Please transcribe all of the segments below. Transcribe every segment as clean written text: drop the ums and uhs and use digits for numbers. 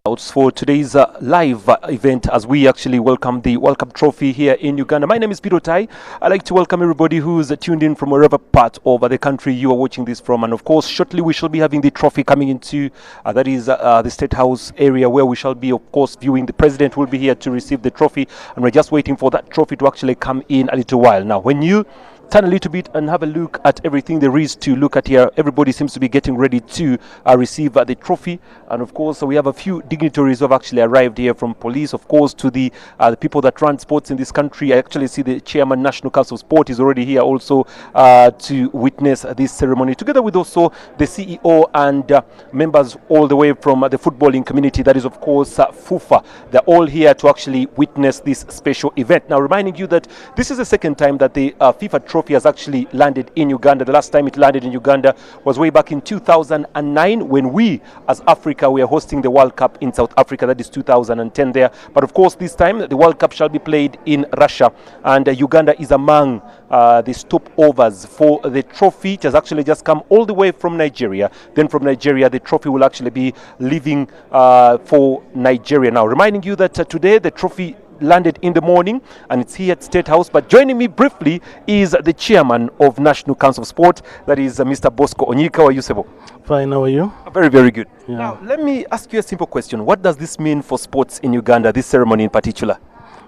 For today's live event as we actually welcome the World Cup trophy here in Uganda. My name is Peter Tai. I'd like to welcome everybody who's tuned in from wherever part of the country you are watching this from. And of course, shortly we shall be having the trophy coming into that is the State House area where we shall be, of course, viewing. The president will be here to receive the trophy, and we're just waiting for that trophy to actually come in a little while. Now, when you turn a little bit and have a look at everything there is to look at here, everybody seems to be getting ready to receive the trophy. And of course, we have a few dignitaries who have actually arrived here, from police, of course, to the people that run sports in this country. I actually see the chairman, National Council of Sport, is already here also to witness this ceremony, together with also the CEO and members all the way from the footballing community, that is, of course, FUFA. They're all here to actually witness this special event. Now, reminding you that this is the second time that the FIFA trophy has actually landed in Uganda. The last time it landed in Uganda was way back in 2009, when we, as Africa, we are hosting the World Cup in South Africa. That is 2010 there. But of course, this time the World Cup shall be played in Russia, and Uganda is among the stopovers for the trophy. It has actually just come all the way from Nigeria. Then from Nigeria, the trophy will actually be leaving for Nigeria. Now, reminding you that today the trophy landed in the morning and it's here at State House. But joining me briefly is the chairman of National Council of Sport, that is Mr. Bosco Onyika. How are you, Sebo? Fine, how are you? Very, very good. Yeah. Now, let me ask you a simple question. What does this mean for sports in Uganda, this ceremony in particular?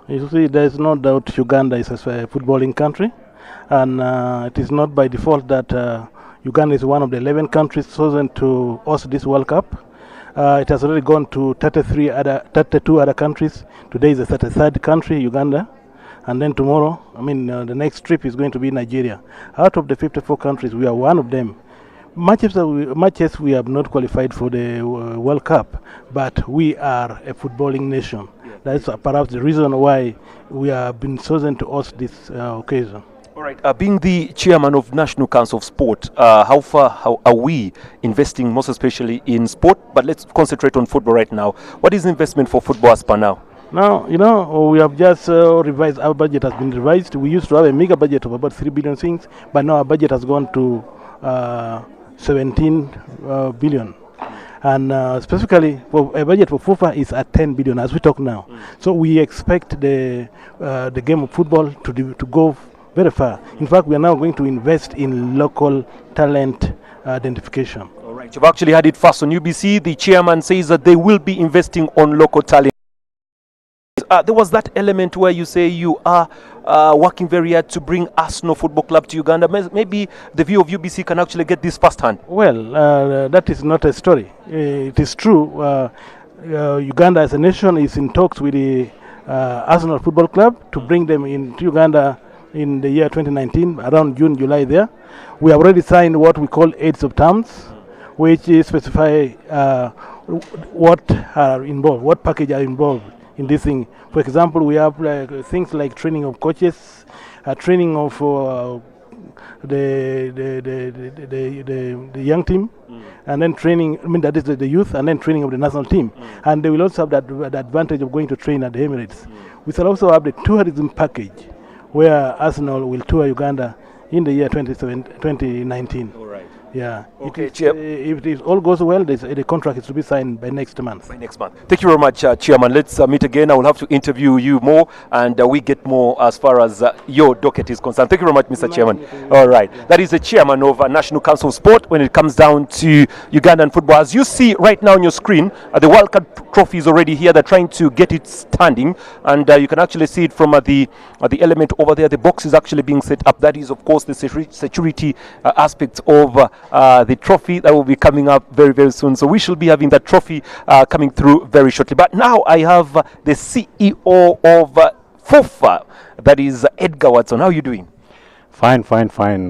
You see, there is no doubt Uganda is a footballing country, and it is not by default that Uganda is one of the 11 countries chosen to host this World Cup. It has already gone to 32 other countries. Today is the 33rd country, Uganda. And then tomorrow, the next trip is going to be Nigeria. Out of the 54 countries, we are one of them. Much as we have not qualified for the World Cup, but we are a footballing nation. That's perhaps the reason why we have been chosen to host this occasion. All right. Being the chairman of National Council of Sport, how are we investing most especially in sport? But let's concentrate on football right now. What is the investment for football as per now? Now, we have just revised. Our budget has been revised. We used to have a mega budget of about 3 billion things, but now our budget has gone to 17 billion. And specifically, for a budget for FIFA is at 10 billion as we talk now. So we expect the game of football to go very far. In fact, we are now going to invest in local talent identification. All right. You've actually had it first on UBC. The chairman says that they will be investing on local talent. There was that element where you say you are working very hard to bring Arsenal Football Club to Uganda. Maybe the view of UBC can actually get this firsthand. Well, that is not a story. It is true. Uganda as a nation is in talks with the Arsenal Football Club to bring them into Uganda in the year 2019, around June, July there. We have already signed what we call aids of terms, which specify what are involved, what package are involved in this thing. For example, we have things like training of coaches, training of the young team, and then training, that is the youth, and then training of the national team. And they will also have the advantage of going to train at the Emirates. We shall also have the tourism package, where Arsenal will tour Uganda in the year 2019. All right. Yeah. Okay, if it all goes well, the contract is to be signed by next month. Thank you very much, Chairman. Let's meet again. I will have to interview you more, and we get more as far as your docket is concerned. Thank you very much, Mr. Chairman. All right. That is the chairman of National Council of Sport when it comes down to Ugandan football. As you see right now on your screen, the World Cup trophy is already here. They're trying to get it standing, and you can actually see it from the element over there. The box is actually being set up. That is, of course, the security aspects of the trophy that will be coming up very, very soon. So we shall be having that trophy coming through very shortly. But now I have the CEO of FUFA, that is Edgar Watson. How are you doing? Fine.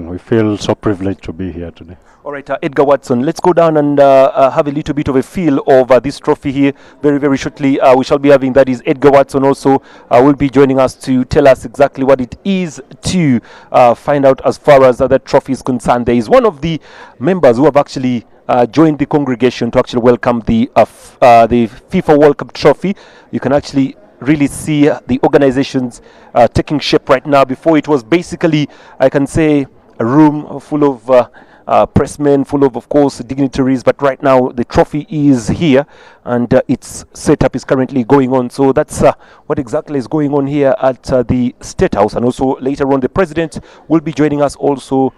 We feel so privileged to be here today. All right, Edgar Watson, let's go down and have a little bit of a feel of this trophy here very, very shortly. We shall be having, that is Edgar Watson also will be joining us to tell us exactly what it is to find out as far as that trophy is concerned. There is one of the members who have actually joined the congregation to actually welcome the FIFA World Cup trophy. You can actually really see the organizations taking shape right now. Before, it was basically, I can say, a room full of pressmen, full of course, dignitaries. But right now, the trophy is here, and its setup is currently going on. So that's what exactly is going on here at the State House. And also later on, the president will be joining us also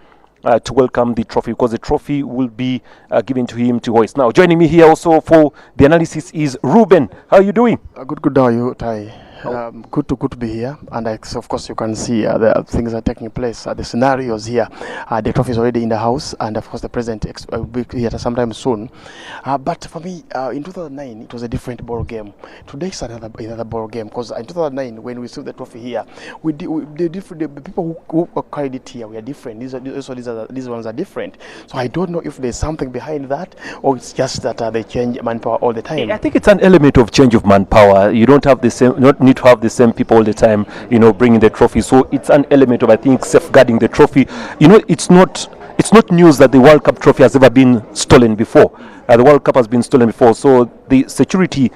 to welcome the trophy, because the trophy will be given to him to hoist. Now, joining me here also for the analysis is Ruben. How are you doing? Good. How are you, Tai? Good to be here, and of course you can see the things are taking place. The scenarios here, the trophy is already in the house, and of course the president will be here sometime soon. But for me, in 2009 it was a different ball game. Today is another ball game, because in 2009 when we received the trophy here, the people who carried it here were different. These ones are different. So I don't know if there's something behind that, or it's just that they change manpower all the time. I think it's an element of change of manpower. You don't have the same, not need to have the same people all the time, bringing the trophy. So it's an element of, I think, safeguarding the trophy. It's not news that the World Cup trophy has ever been stolen before. The World Cup has been stolen before, so the security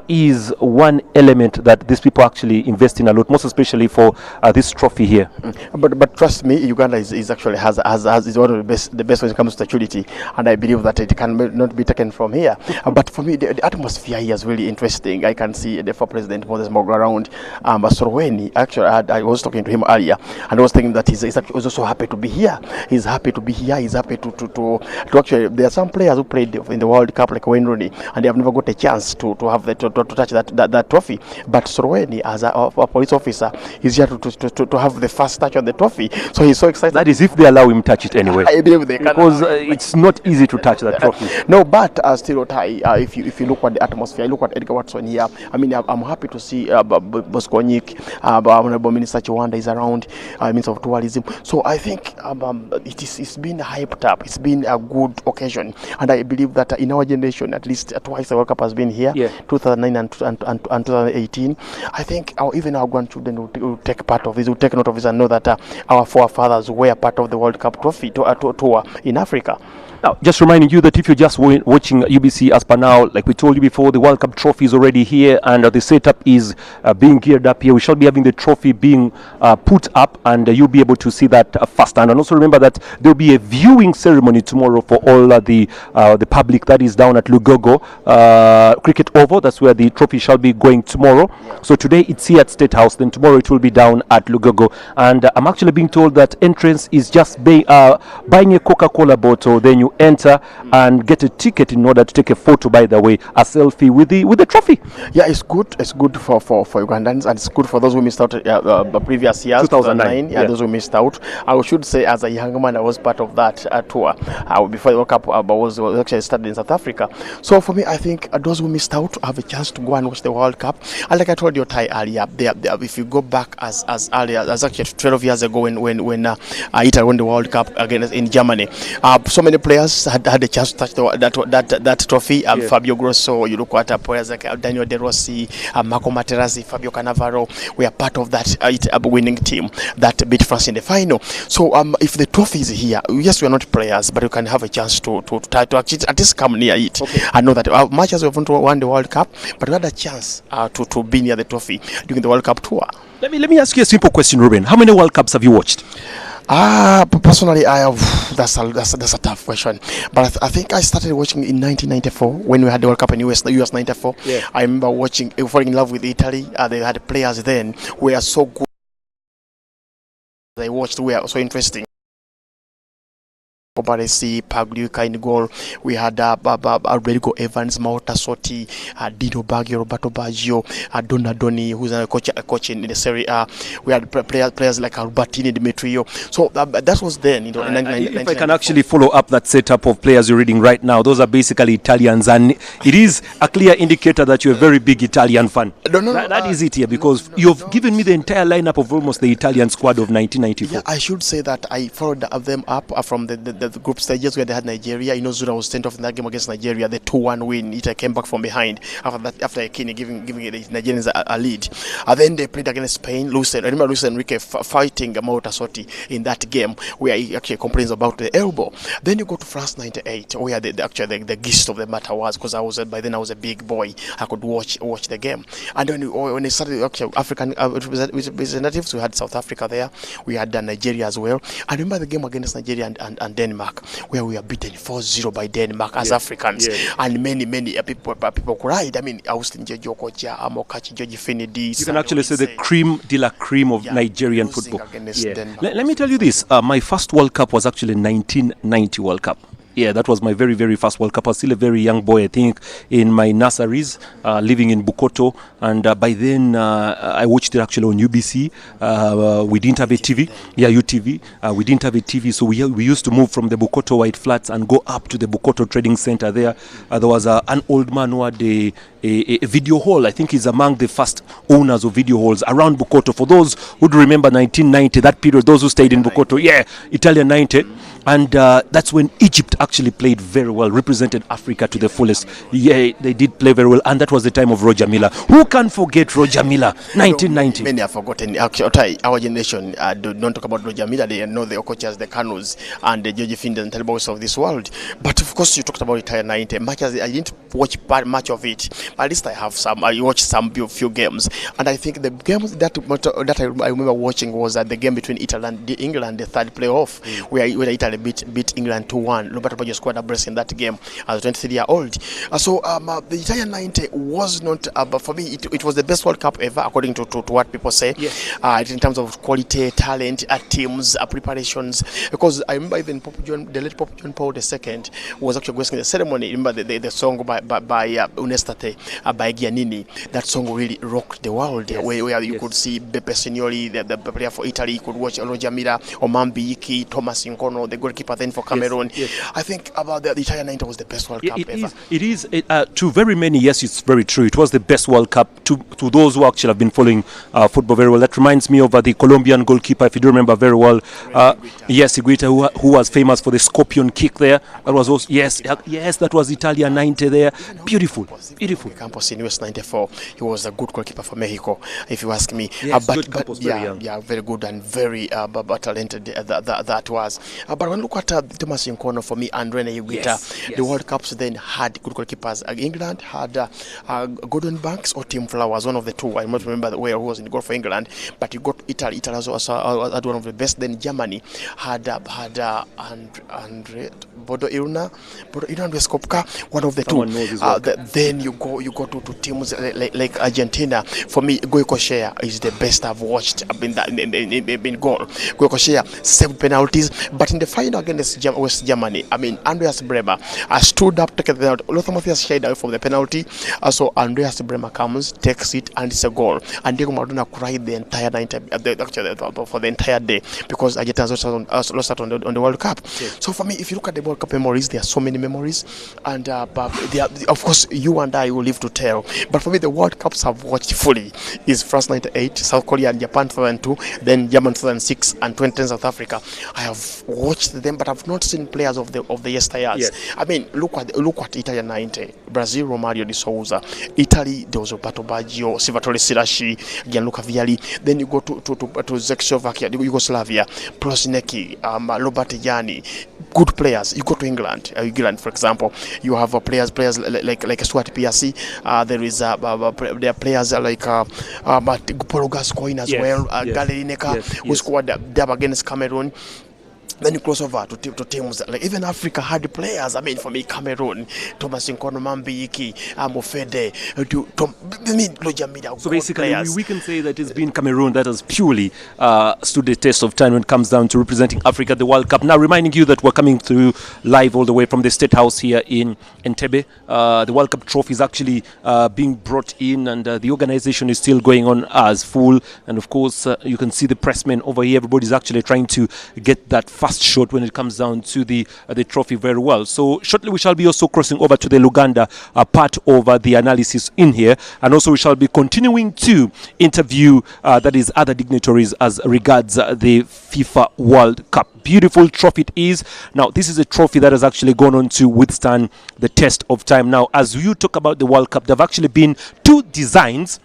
is one element that these people actually invest in a lot, most especially for this trophy here. But trust me, Uganda is actually has one of the best when it comes to security, and I believe that it can not be taken from here. But for me, the atmosphere here is really interesting. I can see the former President Moses Mogo around. Museveni, actually, I was talking to him earlier, and I was thinking that he's also happy to be here. He's happy to be here. He's happy to actually. There are some players who played in the World Cup like Wayne Rooney, and they have never got a chance to have to touch that trophy. But Sorweni, as a police officer, he's here to have the first touch on the trophy. So he's so excited. That is if they allow him touch it anyway. I believe they can. Because it's not easy to touch that trophy. No, but still, if you look at the atmosphere, look at Edgar Watson here. I mean, I'm happy to see Boskonyik, Honorable Minister Chiwanda is around, Minister of Tourism. So I think it's been hyped up. It's been a good occasion, and I believe that in our generation, at least twice the World Cup has been here, 2009 and 2018. I think even our grandchildren will take part of this, will take note of this, and know that our forefathers were part of the World Cup trophy tour in Africa. Now, just reminding you that if you're just watching UBC as per now, like we told you before, the World Cup trophy is already here, and the setup is being geared up here. We shall be having the trophy being put up, and you'll be able to see that firsthand. And also remember that there'll be a viewing ceremony tomorrow for all the public that is down at Lugogo Cricket Oval. That's where the trophy shall be going tomorrow. So today it's here at State House, then tomorrow it will be down at Lugogo. And I'm actually being told that entrance is just buying a Coca-Cola bottle, then you enter and get a ticket in order to take a photo, by the way, a selfie with the trophy. Yeah, it's good for Ugandans, and it's good for those who missed out previous years, 2009. Yeah, those who missed out. I should say, as a young man, I was part of that tour before the World Cup. I was actually studied in South Africa. So for me, I think those who missed out have a chance to go and watch the World Cup. And like I told you, Tai, earlier, if you go back as early as actually 12 years ago when Italy won the World Cup against in Germany, so many players had a chance to touch that trophy. Fabio Grosso, you look at players like Daniel De Rossi, Marco Materazzi, Fabio Cannavaro. We are part of that winning team that beat France in the final. So if the trophy is here, yes, we are not players, but you can have a chance to actually at least come near it. I know that much as we haven't won the World Cup, but we had a chance to be near the trophy during the World Cup tour. Let me ask you a simple question, Ruben. How many World Cups have you watched? Personally, I have. That's a tough question. But I think I started watching in 1994 when we had the World Cup in US 94. Yeah. I remember watching, falling in love with Italy. They had players then who were so good. They watched were so interesting. Baresi, Pagliuca in goal. We had Rodrigo Evans, Maota Sotti, Dino Baggio, Roberto Baggio, Donadoni, who's a coach in the Serie A. We had players like Albertini, Demetrio. So that was then. If I can actually follow up that setup of players you're reading right now, those are basically Italians, and it is a clear indicator that you're a very big Italian fan. That is it here, because you've given me the entire lineup of almost the Italian squad of 1994. Yeah, I should say that I followed them up from the group stages where they had Nigeria. Zura was sent off in that game against Nigeria, the 2-1 win. Italy came back from behind after Kini giving the Nigerians a lead. Then they played against Spain. I remember Luis Enrique fighting Maota Sotti in that game where he actually complains about the elbow. Then you go to France 98, where the gist of the matter was, because by then I was a big boy. I could watch the game. And then when they started African representatives, we had South Africa there. We had Nigeria as well. I remember the game against Nigeria and then Denmark, where we are beaten 4-0 by Denmark as Africans, and many people cried. I mean, Austin Jokocha, Amokachi, George Finidi. You can actually say the cream de la cream of Nigerian football. Let me tell you this: my first World Cup was actually 1990 World Cup. Yeah, that was my very, very first World Cup. I was still a very young boy, I think, in my nurseries, living in Bukoto. And by then, I watched it actually on UBC. We didn't have a TV. Yeah, UTV. We didn't have a TV, so we used to move from the Bukoto White Flats and go up to the Bukoto Trading Center there. There was an old man who had a video hall. I think he's among the first owners of video halls around Bukoto. For those who remember 1990, that period, those who stayed in Bukoto, Italian 90. And that's when Egypt actually played very well, represented Africa to the fullest. Yeah, they did play very well, and that was the time of Roger Miller. Who can forget Roger Miller, 1990? Many have forgotten. Actually, our generation don't talk about Roger Miller. They know the Okochas, the Kanus, and the George Findes and Talibos of this world. But of course, you talked about Italian 90. Much as I didn't watch much of it, but at least I have some. I watched some few games, and I think the games that I remember watching was the game between Italy and England, the third playoff, where Italy beat England 2-1. Roberto Baggio scored a brace in that game as a 23-year-old. So the Italian 90 was not, but for me, it was the best World Cup ever, according to what people say. In terms of quality, talent, teams, preparations. Because I remember even the late Pope John Paul II was actually going to the ceremony. Remember the song by Unestate, by Giannini. That song really rocked the world. Where you could see Beppe Signori, the player for Italy. You could watch Roger Miller, Omambi Iki, Thomas Incono, the goalkeeper then for Cameroon. I think about the Italian 90 was the best World Cup ever. It is to very many, yes, it's very true. It was the best World Cup to those who actually have been following football very well. That reminds me of the Colombian goalkeeper, if you do remember very well. Yes, Higuita, who was famous for the scorpion kick there. That was also, yes, that was Italian 90 there. Beautiful. Campos in US 94. He was a good goalkeeper for Mexico, if you ask me. Yes, very good and very talented that was. But when you look at Thomas Incono, for me, and Rene Higuita, the World Cups then had good goalkeepers. England had Gordon Banks or Tim Flowers, one of the two. I don't remember where he was in the goal for England. But you got Italy. Italy also had one of the best. Then Germany had Andre Bodo Iruna and Skopka, one of the two. Then you go to teams like Argentina. For me, Goycochea is the best I've watched in goal. Goycochea saved penalties, but in the final against West Germany, I mean, Andreas Bremer stood up, took the penalty. Lothar Matthäus shied away from the penalty. So Andreas Bremer comes, takes it, and it's a goal. And Diego Maradona cried the entire night, for the entire day, because Argentina lost out on the World Cup. So for me, if you look at the World Cup memories, there are so many memories, and of course, you and I will live to tell. But for me, the World Cups I've watched fully is France 98, South Korea and Japan 2002, then Germany 2006, and 2010 South Africa. I have watched them, but I've not seen players of the yesteryears. I mean, look at Italian 90. Brazil, Romario de Souza. Italy, there was Roberto Baggio, Salvatore Siraci, Gianluca Vialli. Then you go to Czechoslovakia, Yugoslavia, Prosnecki, Robert Gianni. Good players. You go to England, for example, you have players like Stuart Pearce. There are players like Paul Gascoigne as well, Gary Lineker, who scored a dab against Cameroon. Then you cross over to teams like even Africa had players. I mean, for me, Cameroon, Thomas Nkono, Mambi Iki, Mofede, Roger Miller. So basically, we can say that it's been Cameroon that has purely stood the test of time when it comes down to representing Africa at the World Cup. Now, reminding you that we're coming through live all the way from the State House here in Entebbe. The World Cup trophy is actually being brought in, and the organization is still going on as full. And of course, you can see the pressmen over here. Everybody's actually trying to get that fast shot when it comes down to the trophy very well. So shortly we shall be also crossing over to the Luganda part of the analysis in here, and also we shall be continuing to interview that is other dignitaries as regards the FIFA World Cup. Beautiful trophy it is. Now this is a trophy that has actually gone on to withstand the test of time. Now as you talk about the World Cup, there have actually been two designs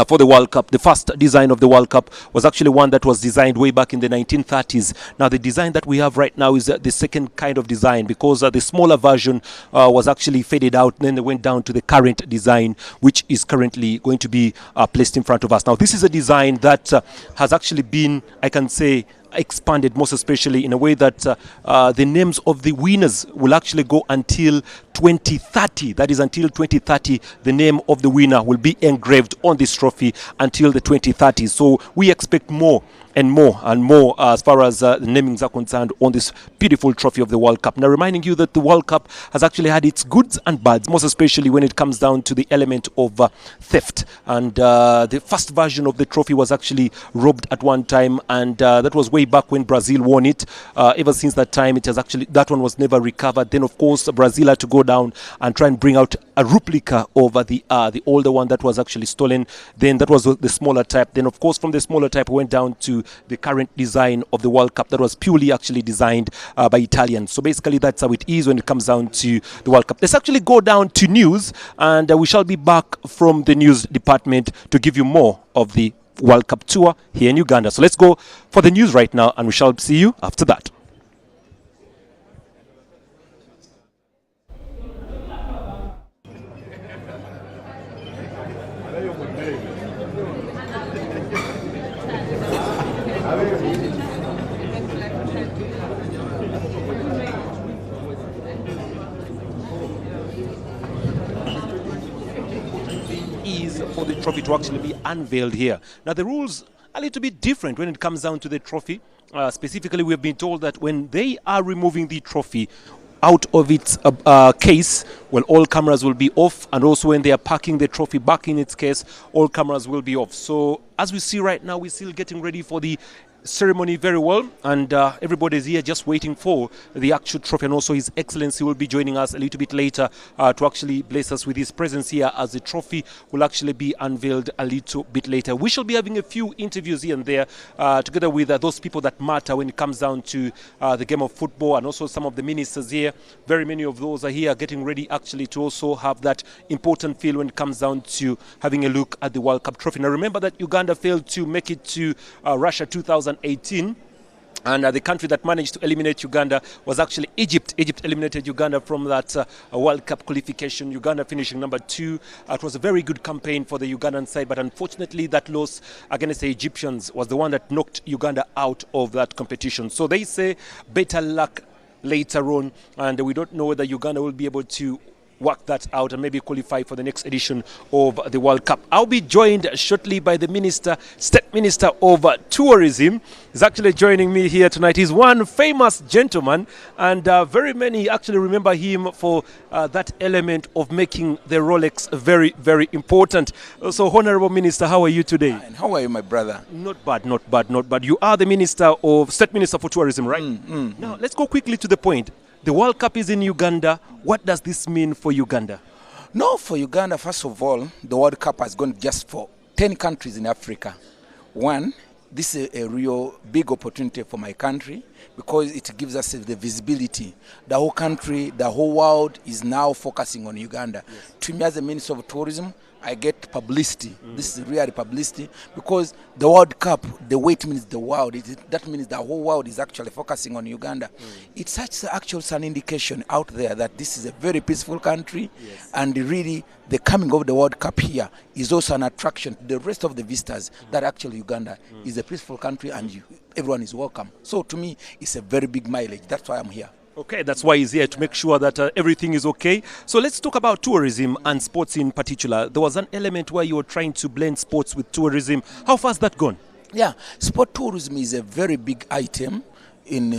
for the World Cup. The first design of the World Cup was actually one that was designed way back in the 1930s. Now the design that we have right now is the second kind of design, because the smaller version was actually faded out, and then they went down to the current design, which is currently going to be placed in front of us. Now this is a design that has actually been, I can say, expanded, most especially in a way that the names of the winners will actually go until 2030. That is, until 2030, the name of the winner will be engraved on this trophy until the 2030s. So we expect more and more and more as far as the namings are concerned on this beautiful trophy of the World Cup. Now, reminding you that the World Cup has actually had its goods and bads, most especially when it comes down to the element of theft. And the first version of the trophy was actually robbed at one time, and that was way back when Brazil won it. Ever since that time, it has actually, that one was never recovered. Then, of course, Brazil had to go down and try and bring out a replica of the older one that was actually stolen. Then that was the smaller type. Then, of course, from the smaller type, we went down to the current design of the World Cup that was purely actually designed by Italians. So basically, that's how it is when it comes down to the World Cup. Let's actually go down to news, and we shall be back from the news department to give you more of the World Cup tour here in Uganda. So let's go for the news right now, and we shall see you after that. Is for the trophy to actually be unveiled here. Now, the rules are a little bit different when it comes down to the trophy. Specifically, we have been told that when they are removing the trophy out of its case, well, all cameras will be off, and also when they are packing the trophy back in its case, all cameras will be off. So as we see right now, we're still getting ready for the ceremony very well, and everybody's here just waiting for the actual trophy, and also His Excellency will be joining us a little bit later to actually bless us with his presence here, as the trophy will actually be unveiled a little bit later. We shall be having a few interviews here and there together with those people that matter when it comes down to the game of football, and also some of the ministers here. Very many of those are here getting ready actually to also have that important feel when it comes down to having a look at the World Cup trophy. Now, remember that Uganda failed to make it to Russia 2018, and the country that managed to eliminate Uganda was actually Egypt. Egypt eliminated Uganda from that World Cup qualification, Uganda finishing number 2. It was a very good campaign for the Ugandan side, but unfortunately that loss against the Egyptians was the one that knocked Uganda out of that competition. So they say better luck later on, and we don't know whether Uganda will be able to work that out and maybe qualify for the next edition of the World Cup. I'll be joined shortly by the Minister, State Minister of Tourism. He's actually joining me here tonight. He's one famous gentleman, and very many actually remember him for that element of making the Rolex very, very important. So, Honorable Minister, how are you today? Fine. How are you, my brother? Not bad, not bad, not bad. You are the State Minister for Tourism, right? Now, let's go quickly to the point. The World Cup is in Uganda. What does this mean for Uganda? No, for Uganda, first of all, the World Cup has gone just for 10 countries in Africa. One, this is a real big opportunity for my country because it gives us the visibility. The whole country, the whole world is now focusing on Uganda. Yes. To me, as a Minister of Tourism, I get publicity. This is really publicity because the World Cup, the way it means the world, that means the whole world is actually focusing on Uganda. It's such actually an indication out there that this is a very peaceful country, yes. And really the coming of the World Cup here is also an attraction to the rest of the visitors that actually Uganda is a peaceful country and everyone is welcome. So to me, it's a very big mileage. That's why I'm here. Okay, that's why he's here, to make sure that everything is okay. So let's talk about tourism and sports in particular. There was an element where you were trying to blend sports with tourism. How far has that gone? Yeah, sport tourism is a very big item in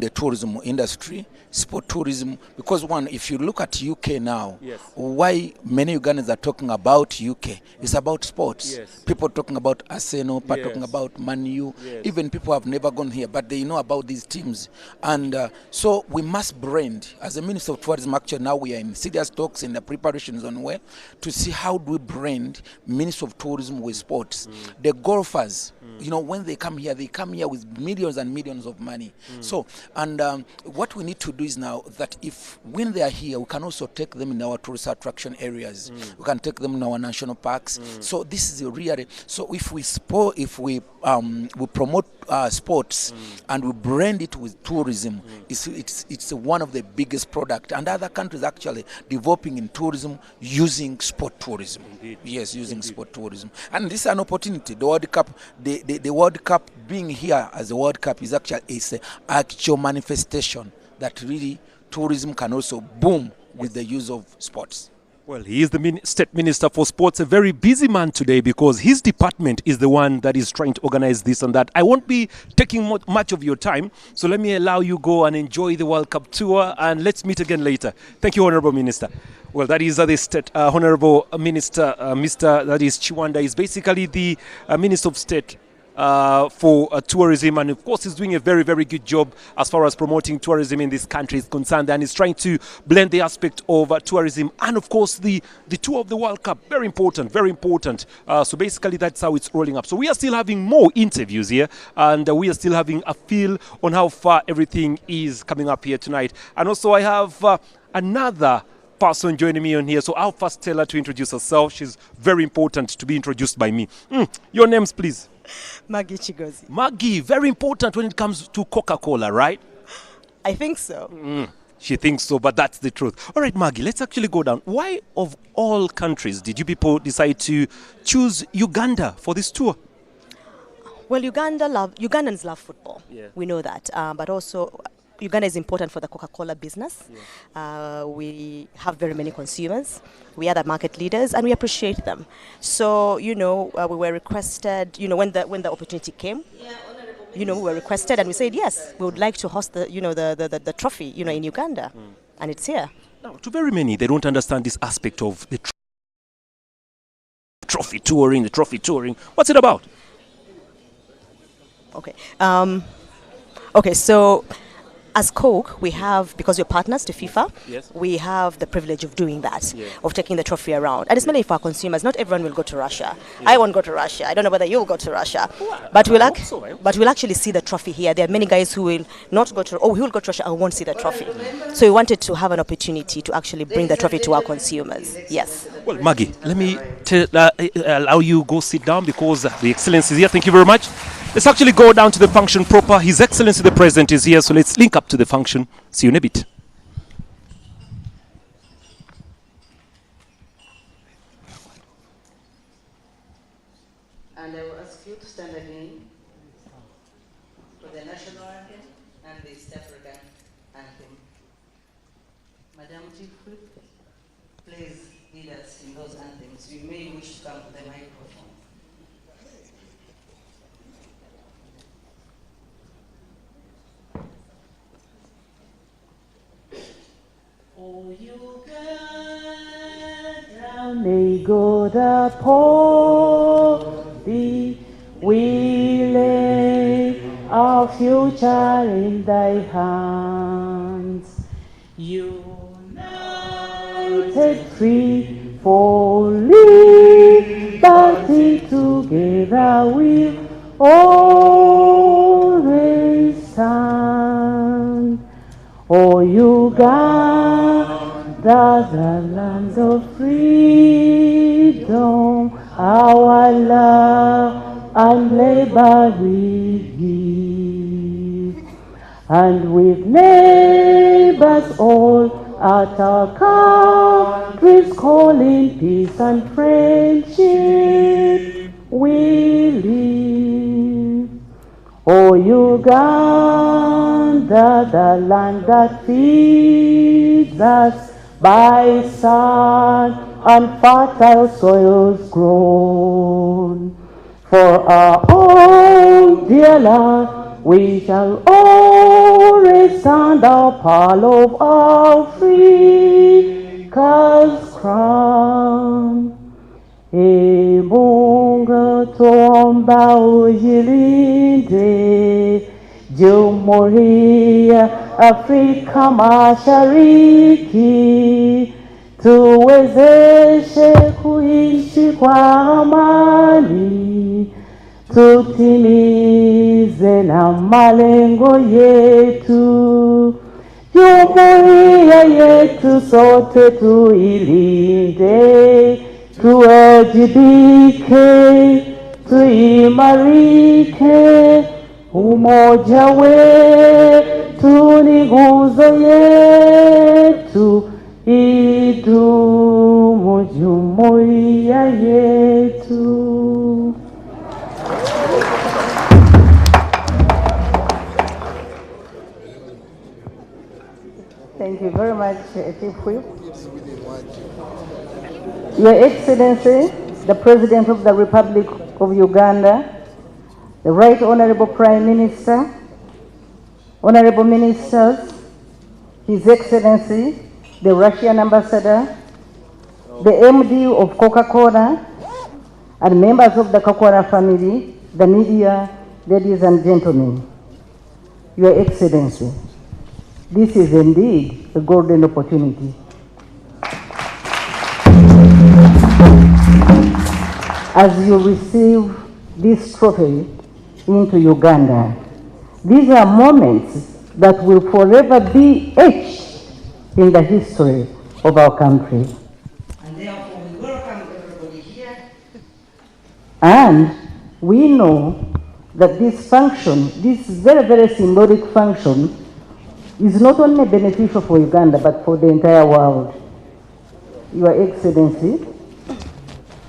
the tourism industry. Sport tourism, because one, if you look at UK now, yes. Why many Ugandans are talking about UK, it's about sports. Yes. People talking about Arsenal, people yes. talking about Man U, yes. Even people have never gone here, but they know about these teams. And so we must brand, as a Minister of Tourism, actually now we are in serious talks in the preparations on where to see how do we brand Minister of Tourism with sports. The golfers, you know, when they come here with millions and millions of money. So, and what we need to do is now that if when they are here, we can also take them in our tourist attraction areas. We can take them in our national parks. So this is a really, so if we we promote sports and we brand it with tourism. It's one of the biggest product, and other countries actually developing in tourism using sport tourism. Indeed. Yes, using Indeed. sport tourism, and this is an opportunity. The World Cup, the World Cup being here as a World Cup is an actual manifestation that really tourism can also boom with the use of sports. Well, he is the State Minister for Sports, a very busy man today because his department is the one that is trying to organize this and that. I won't be taking much of your time, so let me allow you go and enjoy the World Cup tour, and let's meet again later. Thank you, Honorable Minister. Well, that is the State Honorable Minister, Mr. That is Chiwanda, is basically the Minister of State for tourism, and of course he's doing a very, very good job as far as promoting tourism in this country is concerned, and he's trying to blend the aspect of tourism and of course the tour of the World Cup. Very important, very important. So basically that's how it's rolling up. So we are still having more interviews here, and we are still having a feel on how far everything is coming up here tonight. And also I have another person joining me on here, so I'll first tell her to introduce herself. She's very important to be introduced by me. Your names, please. Maggie Chigozi. Maggie, very important when it comes to Coca-Cola, right? I think so. She thinks so, but that's the truth. All right, Maggie, let's actually go down. Why, of all countries, did you people decide to choose Uganda for this tour? Well, Ugandans love football. Yeah. We know that. But also, Uganda is important for the Coca-Cola business. Yeah. We have very many consumers. We are the market leaders, and we appreciate them. So, we were requested, when the opportunity came, we were requested, and we said, yes, we would like to host the trophy, in Uganda. And it's here. Now, to very many, they don't understand this aspect of the trophy touring, What's it about? Okay. Okay, so as Coke, we have, because we're partners to FIFA, Yes. we have the privilege of doing that, Yeah. of taking the trophy around. And it's mainly for our consumers. Not everyone will go to Russia. I won't go to Russia. I don't know whether you'll go to Russia. But we'll actually see the trophy here. There are many guys who will not go to, who will go to Russia and won't see the trophy. So we wanted to have an opportunity to actually bring the trophy to our consumers. Yes. Well, Maggie, let me allow you go sit down because the Excellency is here. Thank you very much. Let's actually go down to the function proper. His Excellency the President is here, so let's link up to the function. See you in a bit. And I will ask you to stand again for the national anthem and the East African anthem. Madam Chief Whip, please lead us in those anthems. You may wish to come to the microphone. Oh, Uganda, may God uphold thee. We lay our future in thy hands. United, free, for liberty, together we'll always stand. O Uganda, the land of freedom, our love and labor we give. And with neighbors all at our country's calling, peace and friendship we live. O Uganda, the land that feeds us by sun and fertile soils grown. For our own dear land, we shall always stand our pearl of Africa's crown. Mungu tuomba ujilinde Jamhuri ya Afrika Mashariki, tuwezeshe kuishi kwa amani, tutimize na malengo yetu. Jumuiya yetu sote tuilinde, tuwajibike, tuimarike, umoja wetu ni nguzo yetu, idumu jumuiya yetu. Thank you very much, Chief Whip. Your Excellency, the President of the Republic of Uganda, the Right Honorable Prime Minister, Honorable Ministers, His Excellency, the Russian Ambassador, the MD of Coca-Cola, and members of the Coca-Cola family, the media, ladies and gentlemen, Your Excellency, this is indeed a golden opportunity. As you receive this trophy into Uganda, these are moments that will forever be etched in the history of our country. And therefore we welcome everybody here. And we know that this function, this very, very symbolic function, is not only beneficial for Uganda, but for the entire world. Your Excellency,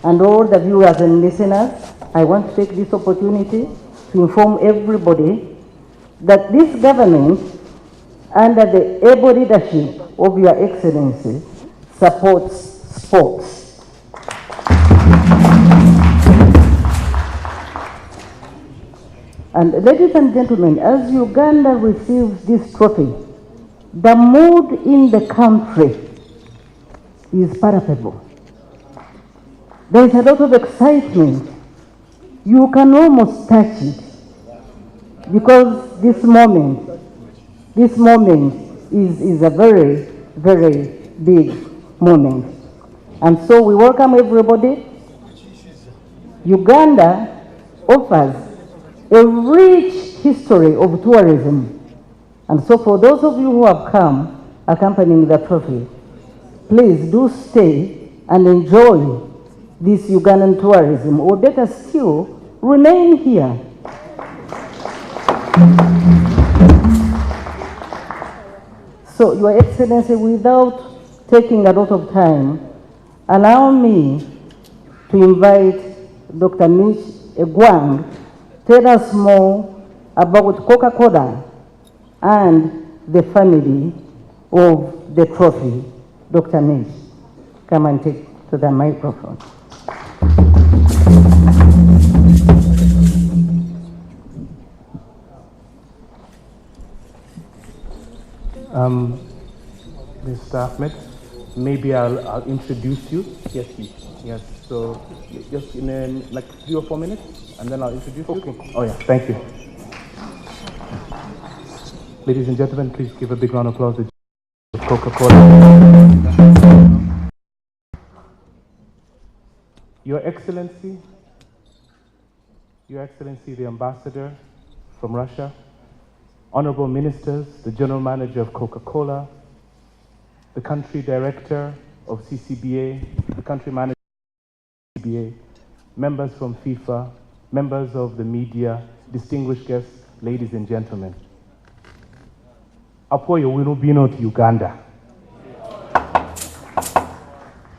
and all the viewers and listeners, I want to take this opportunity to inform everybody that this government, under the able leadership of Your Excellency, supports sports. And ladies and gentlemen, as Uganda receives this trophy, the mood in the country is palpable. There is a lot of excitement. You can almost touch it, because this moment is a very, very big moment. And so we welcome everybody. Uganda offers a rich history of tourism. And so for those of you who have come accompanying the trophy, please do stay and enjoy this Ugandan tourism, or better still, remain here. So, Your Excellency, without taking a lot of time, allow me to invite Dr. Mitch Egwang to tell us more about Coca-Cola and the family of the trophy. Dr. Mitch, come and take to the microphone. Mr. Ahmed, maybe I'll introduce you. Yes, please. Yes, so just in like 3 or 4 minutes, and then I'll introduce you. Oh yeah, thank you. Ladies and gentlemen, please give a big round of applause to Coca-Cola. Your Excellency, the Ambassador from Russia, Honorable Ministers, the General Manager of Coca-Cola, the Country Director of CCBA, the Country Manager of CCBA, members from FIFA, members of the media, distinguished guests, ladies and gentlemen. Apoyo Winubino to Uganda.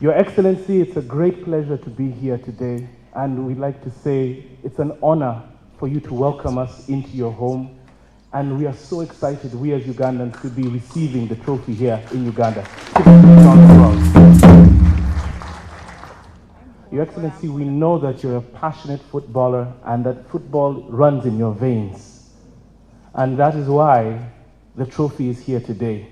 Your Excellency, it's a great pleasure to be here today, and we'd like to say it's an honor for you to welcome us into your home. And we are so excited, we as Ugandans, to be receiving the trophy here in Uganda. Your Excellency, we know that you're a passionate footballer and that football runs in your veins. And that is why the trophy is here today.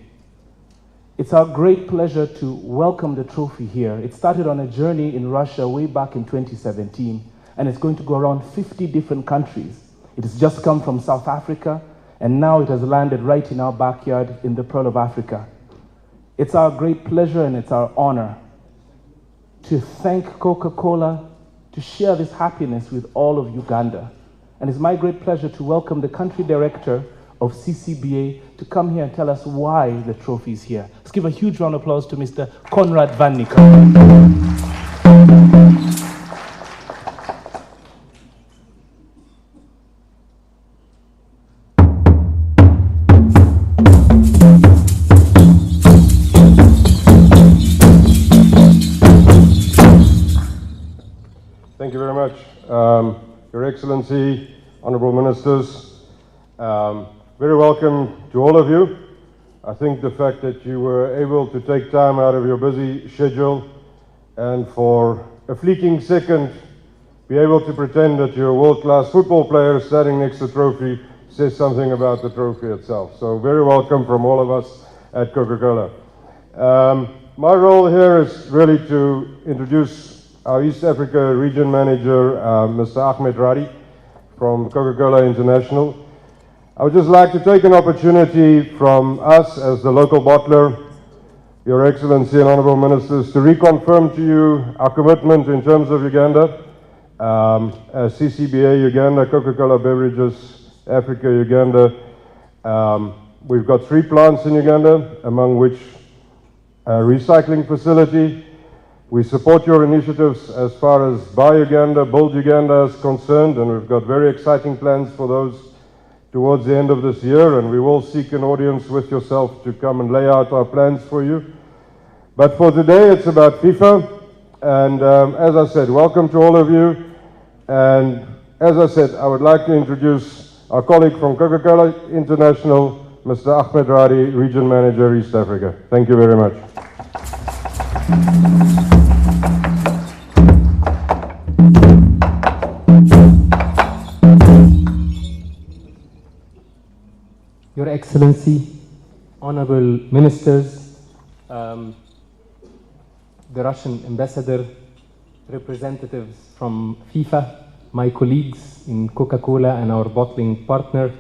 It's our great pleasure to welcome the trophy here. It started on a journey in Russia way back in 2017, and it's going to go around 50 different countries. It has just come from South Africa, and now it has landed right in our backyard in the Pearl of Africa. It's our great pleasure and it's our honor to thank Coca-Cola, to share this happiness with all of Uganda. And it's my great pleasure to welcome the Country Director of CCBA to come here and tell us why the trophy is here. Let's give a huge round of applause to Mr. Conrad Van Nicker. Thank you very much. Your Excellency, Honourable Ministers, very welcome to all of you. I think the fact that you were able to take time out of your busy schedule and for a fleeting second be able to pretend that you're a world-class football player standing next to the trophy says something about the trophy itself. So very welcome from all of us at Coca-Cola. My role here is really to introduce our East Africa region manager, Mr. Ahmed Radi from Coca-Cola International. I would just like to take an opportunity from us as the local bottler, Your Excellency and Honourable Ministers, to reconfirm to you our commitment in terms of Uganda. As CCBA Uganda, Coca-Cola Beverages Africa Uganda, we've got 3 plants in Uganda, among which a recycling facility. We support your initiatives as far as Buy Uganda, Build Uganda is concerned, and we've got very exciting plans for those towards the end of this year, and we will seek an audience with yourself to come and lay out our plans for you. But for today, it's about FIFA, and as I said, welcome to all of you. And as I said, I would like to introduce our colleague from Coca-Cola International, Mr. Ahmed Radi, Region Manager, East Africa. Thank you very much. Your Excellency, Honorable Ministers, the Russian Ambassador, representatives from FIFA, my colleagues in Coca-Cola and our bottling partner,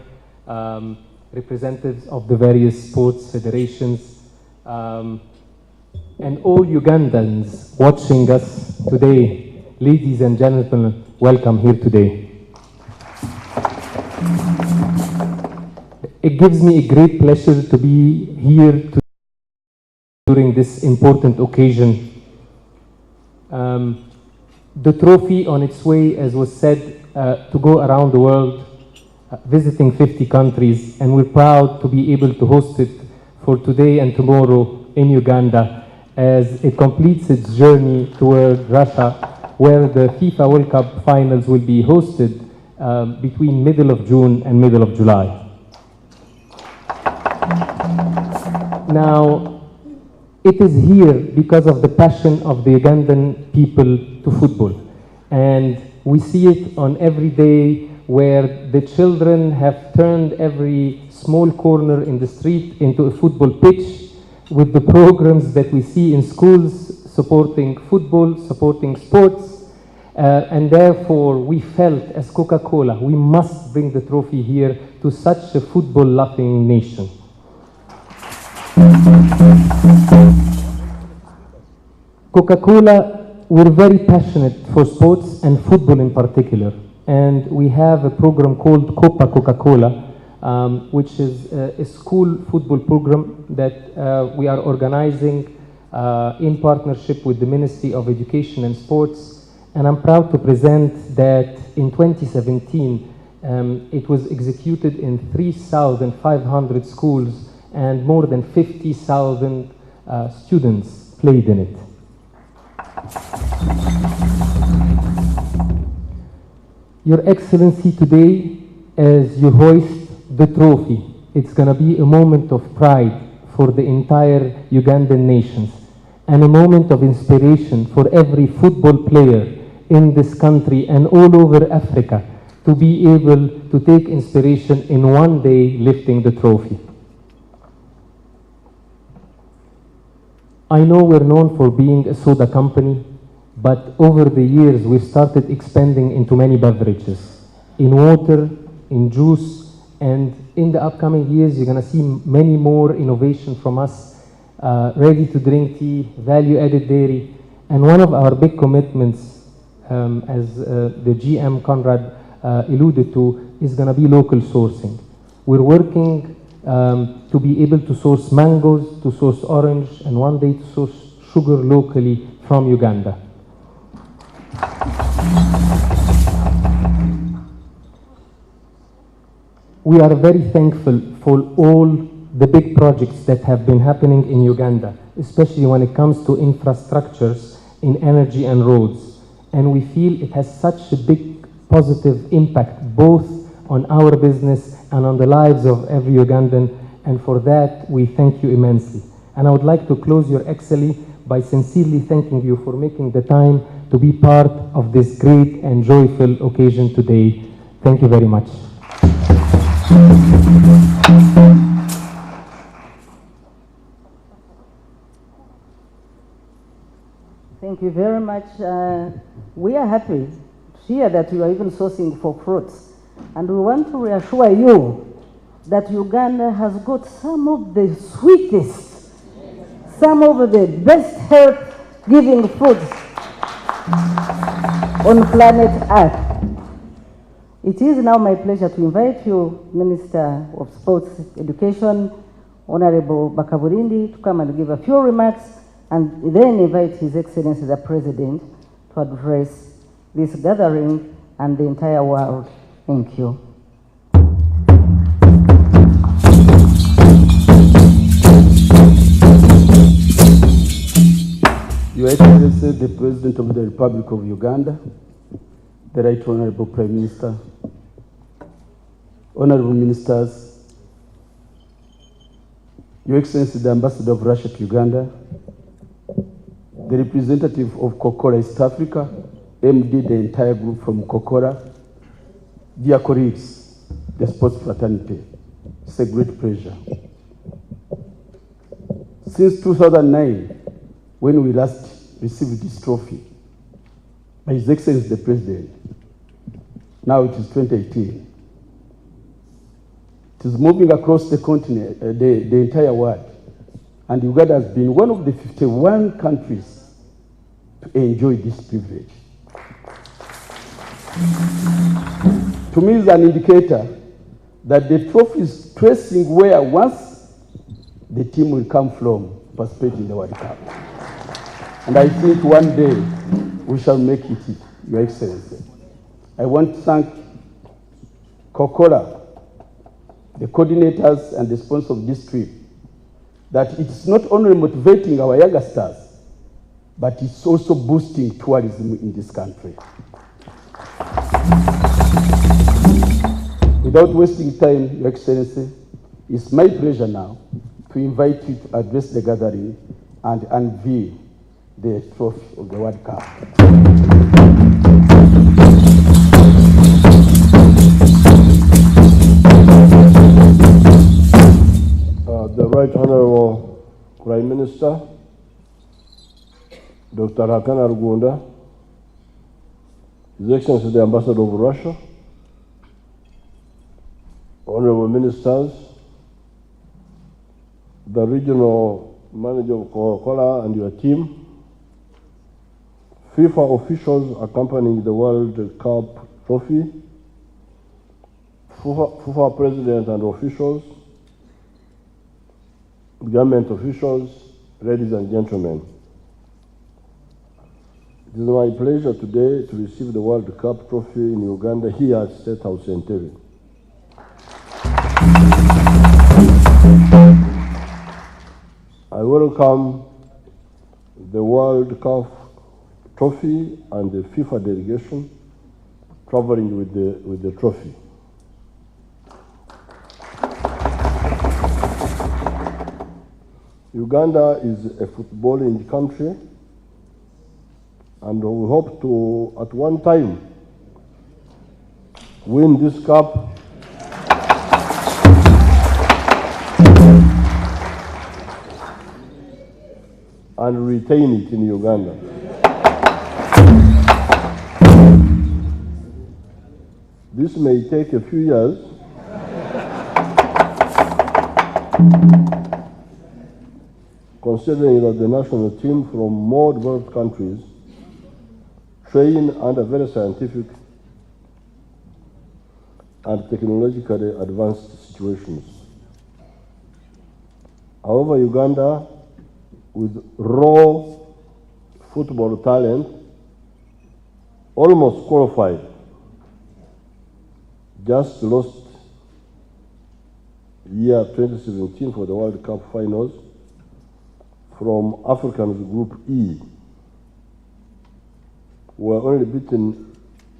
representatives of the various sports federations, and all Ugandans watching us today. Ladies and gentlemen, welcome here today. It gives me a great pleasure to be here during this important occasion. The trophy on its way, as was said, to go around the world, visiting 50 countries, and we're proud to be able to host it for today and tomorrow in Uganda as it completes its journey toward Russia, where the FIFA World Cup finals will be hosted between middle of June and middle of July. Now, it is here because of the passion of the Ugandan people to football. And we see it on every day where the children have turned every small corner in the street into a football pitch with the programs that we see in schools supporting football, supporting sports. And therefore, we felt as Coca-Cola, we must bring the trophy here to such a football-loving nation. Coca-Cola, we're very passionate for sports and football in particular. And we have a program called Copa Coca-Cola, which is a school football program that we are organizing in partnership with the Ministry of Education and Sports. And I'm proud to present that in 2017, it was executed in 3,500 schools and more than 50,000 students played in it. Your Excellency, today, as you hoist the trophy, it's going to be a moment of pride for the entire Ugandan nations and a moment of inspiration for every football player in this country and all over Africa to be able to take inspiration in one day lifting the trophy. I know we're known for being a soda company, but over the years we've started expanding into many beverages, in water, in juice, and in the upcoming years you're going to see many more innovation from us, ready-to-drink tea, value-added dairy, and one of our big commitments, as the GM Conrad alluded to, is going to be local sourcing. We're working to be able to source mangoes, to source orange, and one day to source sugar locally from Uganda. We are very thankful for all the big projects that have been happening in Uganda, especially when it comes to infrastructures in energy and roads. and we feel it has such a big positive impact both on our business and on the lives of every Ugandan, and for that we thank you immensely. And I would like to close, Your Excellency, by sincerely thanking you for making the time to be part of this great and joyful occasion today. Thank you very much. Thank you very much. We are happy to hear that you are even sourcing for fruits. And we want to reassure you that Uganda has got some of the sweetest, some of the best health-giving foods on planet Earth. It is now my pleasure to invite you, Minister of Sports Education, Honorable Bakaburindi, to come and give a few remarks, and then invite His Excellency the President to address this gathering and the entire world. Thank you. Your Excellency, the President of the Republic of Uganda, the Right Honorable Prime Minister, Honorable Ministers, Your Excellency, the Ambassador of Russia to Uganda, the representative of Kokora East Africa, MD, the entire group from Kokora, dear colleagues, the sports fraternity, it's a great pleasure. Since 2009, when we last received this trophy by His Excellency the President, now it is 2018. It is moving across the continent, the entire world, and Uganda has been one of the 51 countries to enjoy this privilege. To me, it's an indicator that the trophy is tracing where once the team will come from to participate in the World Cup. And I think one day we shall make it, Your Excellency. I want to thank Kokora, the coordinators and the sponsors of this trip, that it's not only motivating our younger stars, but it's also boosting tourism in this country. Without wasting time, Your Excellency, it's my pleasure now to invite you to address the gathering and unveil the trophy of the World Cup. The Right Honorable Prime Minister, Dr. Hakan Argunda, His Excellency the Ambassador of Russia, Honorable Ministers, the Regional Manager of Coca-Cola and your team, FIFA officials accompanying the World Cup trophy, FIFA President and officials, government officials, ladies and gentlemen. It is my pleasure today to receive the World Cup trophy in Uganda here at State House Entebbe. I welcome the World Cup trophy and the FIFA delegation traveling with the trophy. Uganda is a footballing country, and we hope to, at one time, win this cup and retain it in Uganda. This may take a few years, considering that the national team from more developed countries train under very scientific and technologically advanced situations. However, Uganda, with raw football talent, almost qualified, just lost year 2017 for the World Cup finals from African Group E. were only beaten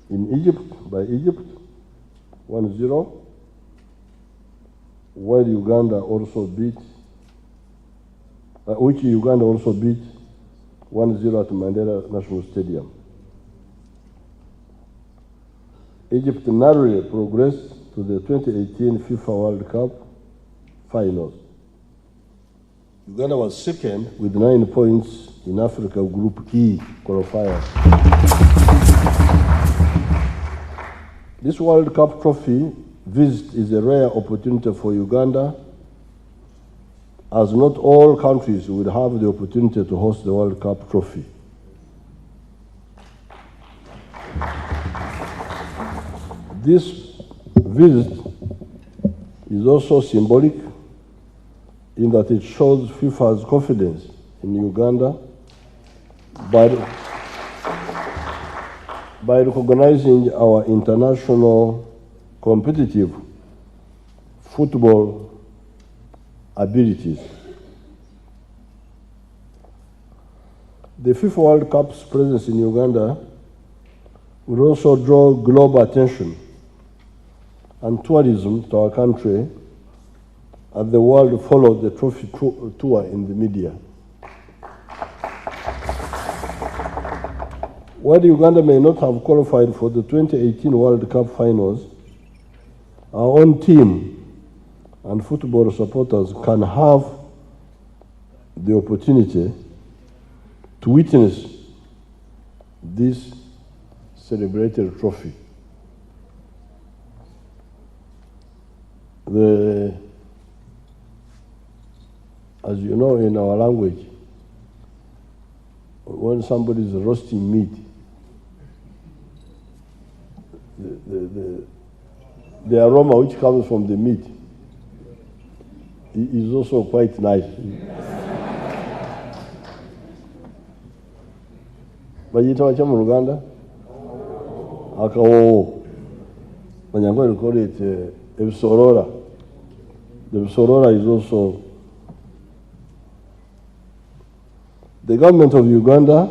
in Egypt by Egypt 1-0, while Uganda also beat, which Uganda also beat 1-0 at Mandela National Stadium. Egypt narrowly progressed to the 2018 FIFA World Cup finals. Uganda was second with 9 points in Africa Group E qualifier. This World Cup trophy visit is a rare opportunity for Uganda, as not all countries will have the opportunity to host the World Cup trophy. This visit is also symbolic in that it shows FIFA's confidence in Uganda by recognizing our international competitive football abilities. The FIFA World Cup's presence in Uganda will also draw global attention and tourism to our country as the world followed the trophy tour in the media. While Uganda may not have qualified for the 2018 World Cup finals, our own team and football supporters can have the opportunity to witness this celebrated trophy. As you know, in our language, when somebody is roasting meat, the aroma which comes from the meat is also quite nice. Bayita cha mu Ruganda akawo Banyarwanda call it ebisorora. The ebisorora is also. The government of Uganda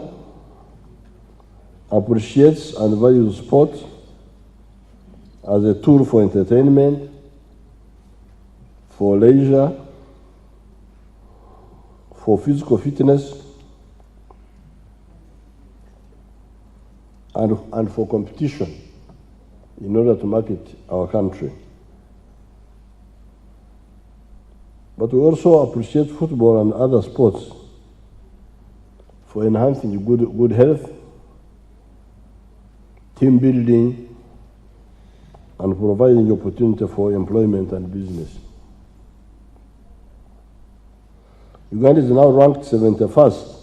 appreciates and values sport as a tool for entertainment, for leisure, for physical fitness, and for competition in order to market our country. But we also appreciate football and other sports for enhancing good health, team building, and providing opportunity for employment and business. Uganda is now ranked 71st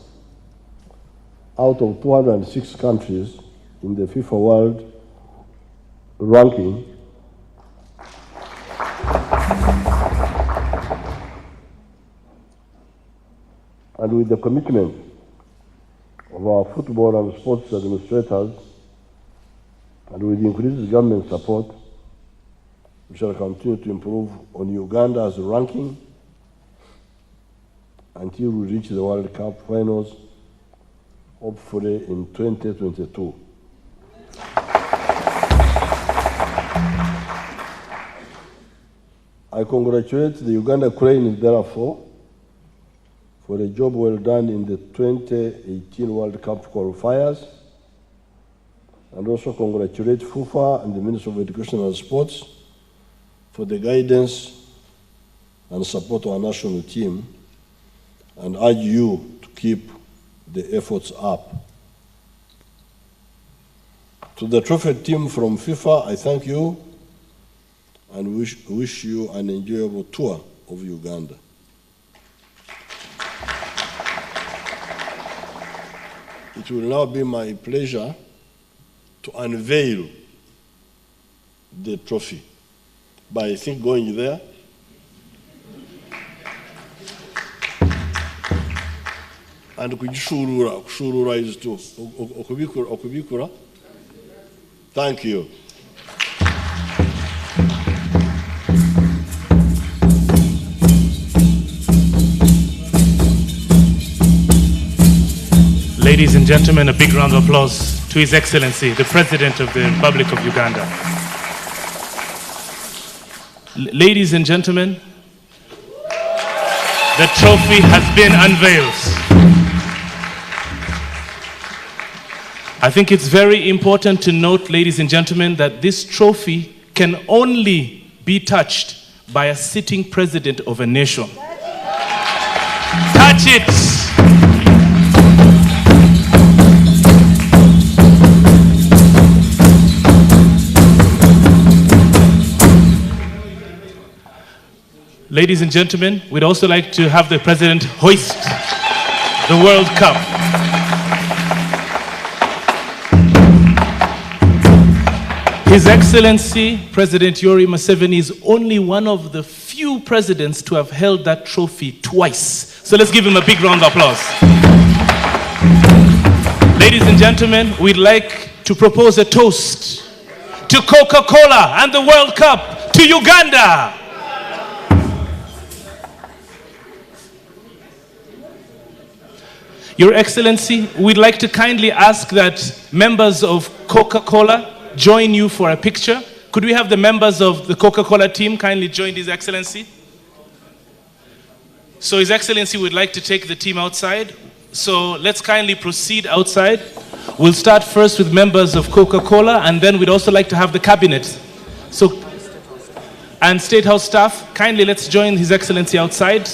out of 206 countries in the FIFA World Ranking. And with the commitment of our football and sports administrators, and with increased government support, we shall continue to improve on Uganda's ranking until we reach the World Cup finals, hopefully in 2022. I congratulate the Uganda Cranes, therefore, for a job well done in the 2018 World Cup qualifiers, and also congratulate FIFA and the Ministry of Education and Sports for the guidance and support of our national team, and urge you to keep the efforts up. To the trophy team from FIFA, I thank you and wish you an enjoyable tour of Uganda. It will now be my pleasure to unveil the trophy by, I think, going there. And kushurura is to okubikura. Thank you. Ladies and gentlemen, a big round of applause to His Excellency, the President of the Republic of Uganda. Ladies and gentlemen, the trophy has been unveiled. I think it's very important to note, ladies and gentlemen, that this trophy can only be touched by a sitting president of a nation. Touch it! Ladies and gentlemen, we'd also like to have the President hoist the World Cup. His Excellency, President Yoweri Museveni, is only one of the few presidents to have held that trophy twice. So let's give him a big round of applause. Ladies and gentlemen, we'd like to propose a toast to Coca-Cola and the World Cup, to Uganda. Your Excellency, we'd like to kindly ask that members of Coca-Cola join you for a picture. Could we have the members of the Coca-Cola team kindly join His Excellency? So His Excellency would like to take the team outside. So let's kindly proceed outside. We'll start first with members of Coca-Cola, and then we'd also like to have the cabinet. So, and State House staff, kindly let's join His Excellency outside.